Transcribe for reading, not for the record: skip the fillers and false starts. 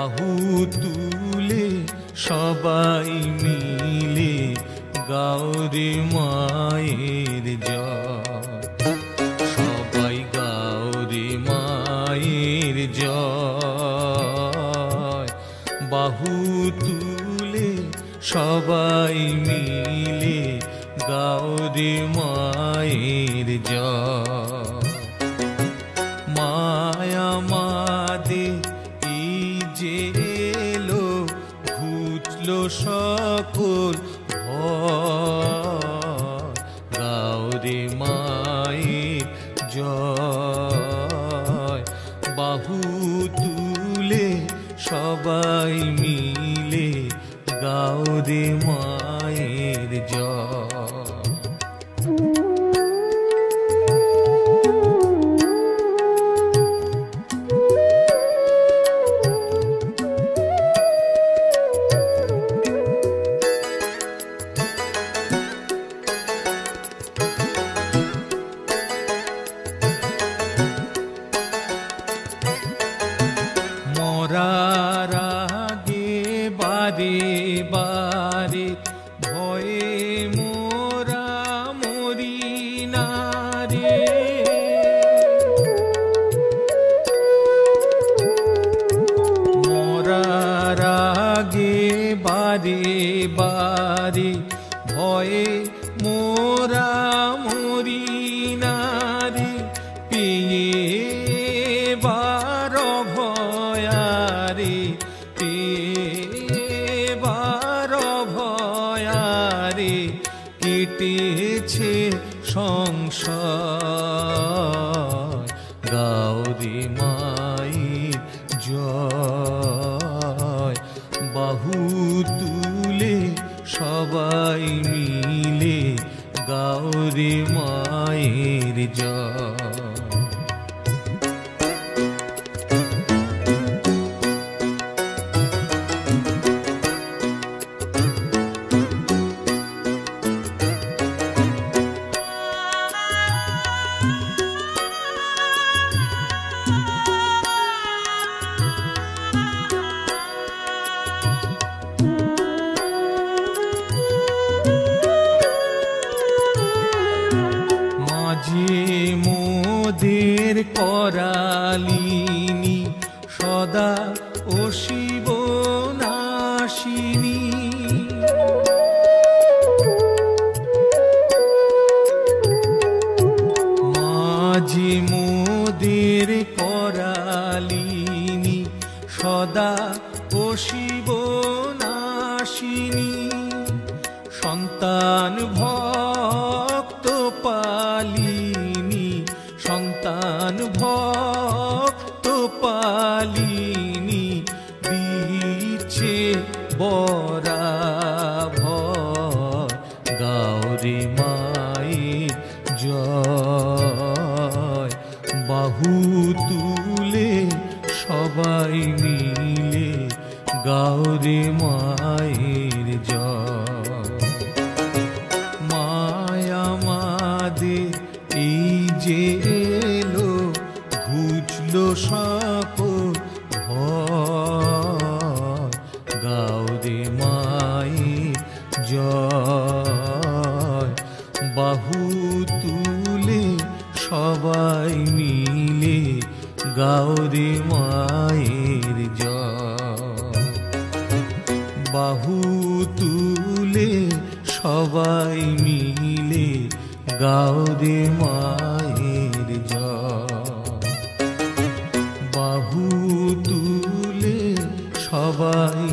বাহু তুলে সবাই মিলে গাওরে মায়ের জয়, সবাই গাওরে মায়ের জয়। বাহু তুলে সবাই মিলে গাওরে মায়ের জয়। মায়া মাদে এই যে এলো, ঘুচলো সকল ভয়, গাওরে মায়ের জয়। বাহু তুলে সবাই মিলে গাওরে মায়ের জয়। মরার আগে বারে বারে ভয়ে মোরা মরি না রে, মরার আগে বারে বারে ভয়ে মোরা মরি না রে। পেয়ে বার ভয়ারে, পেবার ভয়ারে কেটেছে সংসার, গাওরে মায়ের জয়। বাহু তুলে সবাই মিলে গাওরে মায়ের জয়। মাঝে মোদের করালিনী সদা ও শিব নাশিনী, মাঝে মোদের করালিনী সদা ও শিব নাশিনী। সন্তান ভক্ত পালিনী, সন্তান ভক্ত পালিনী দিচ্ছে বরাভয়, গাওরে মায়ের জয়। বাহু তুলে সবাই মিলে গাওরে মায়ের জয়। মায়া মাদে এই যে এলো, ঘুচলো সকল ভয়, গাওরে মায়ের জয়। বাহু তুলে সবাই মিলে গাওরে মায়ের জয়। বাহু তুলে সবাই মিলে গাওরে মায়ের জয়। বাহু তুলে সবাই